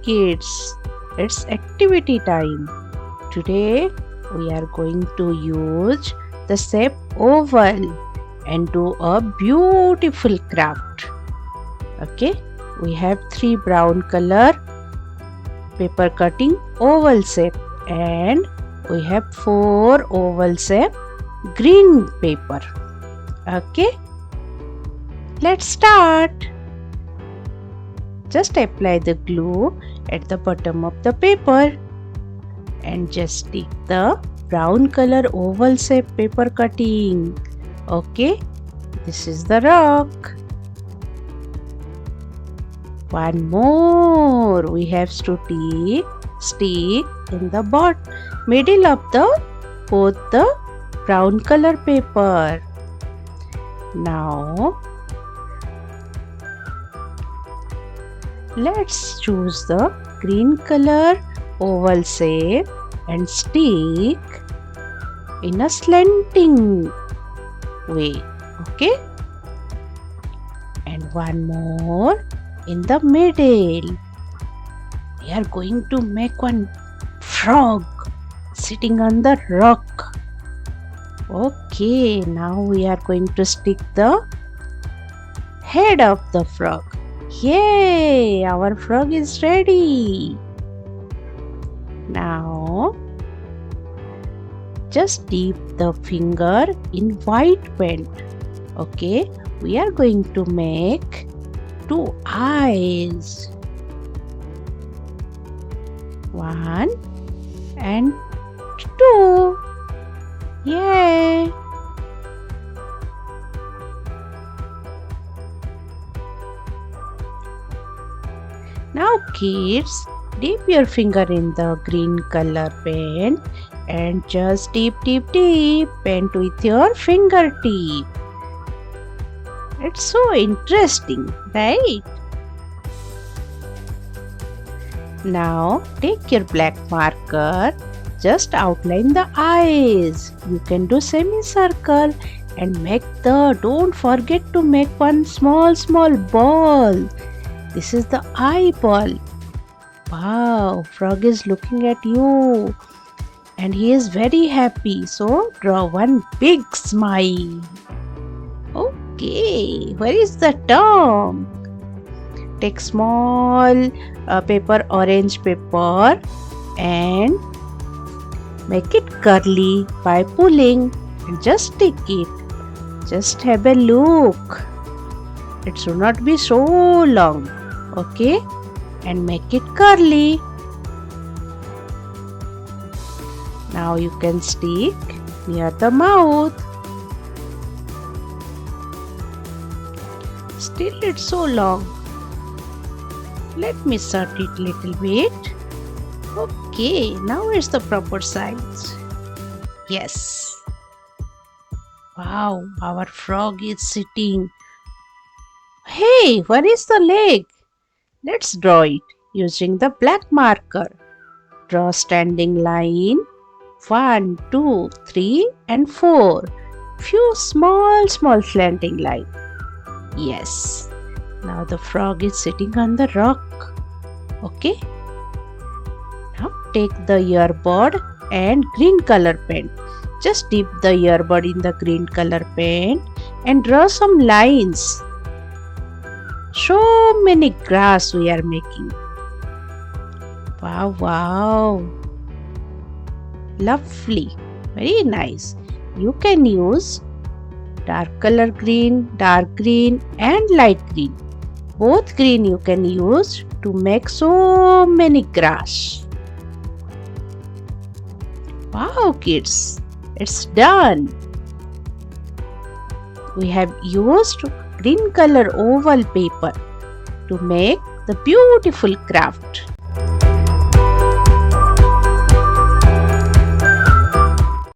kids, it's activity time. Today we are going to use the shape oval and do a beautiful craft. Okay, we have 3 brown color paper cutting oval shape and we have 4 oval shape green paper. Okay, let's start. Just apply the glue at the bottom of the paper and just stick the brown color oval shape paper cutting. Okay, this is the rock. One more we have to stick in the middle of both the brown color paper. Now let's choose the green color oval shape and stick in a slanting way. Okay, and one more in the middle. We are going to make one frog sitting on the rock. Okay, now we are going to stick the head of the frog. Yay! Our frog is ready. Now just dip the finger in white paint. Okay, we are going to make 2 eyes. 1 and 2. Yay! Now kids, dip your finger in the green color paint and just dip paint with your fingertip. It's so interesting, right? Now take your black marker, just outline the eyes. You can do semicircle and don't forget to make one small ball. This is the eyeball. Wow, frog is looking at you and he is very happy. So draw one big smile. Okay, where is the tongue? Take small orange paper and make it curly by pulling and just stick it. Just have a look. It should not be so long. Okay, and make it curly. Now you can stick near the mouth. Still it's so long. Let me short it little bit. Okay, now it's the proper size. Yes. Wow, our frog is sitting. Hey, where is the leg? Let's draw it using the black marker. Draw standing line 1, 2, 3 and 4. Few small slanting line. Yes. Now the frog is sitting on the rock. Okay. Now take the earbud and green color paint. Just dip the earbud in the green color paint and draw some lines. So many grass we are making. Wow. Lovely. Very nice. You can use dark color green, dark green and light green. Both green you can use to make so many grass. Wow kids, it's done. We have used green color oval paper to make the beautiful craft.